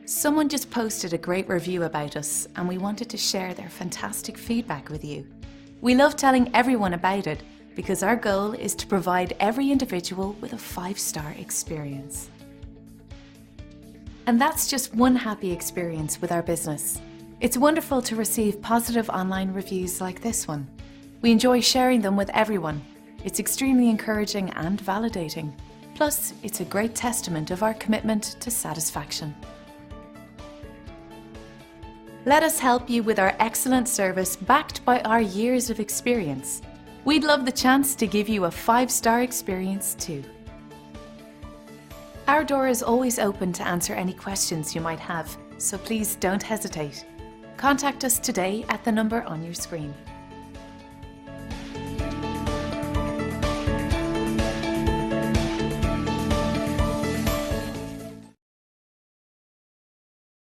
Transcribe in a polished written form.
Someone just posted a great review about us and we wanted to share their fantastic feedback with you. We love telling everyone about it because our goal is to provide every individual with a 5-star experience. And that's just one happy experience with our business. It's wonderful to receive positive online reviews like this one. We enjoy sharing them with everyone. It's extremely encouraging and validating. Plus, it's a great testament of our commitment to satisfaction. Let us help you with our excellent service backed by our years of experience. We'd love the chance to give you a 5-star experience too. Our door is always open to answer any questions you might have, so please don't hesitate. Contact us today at the number on your screen.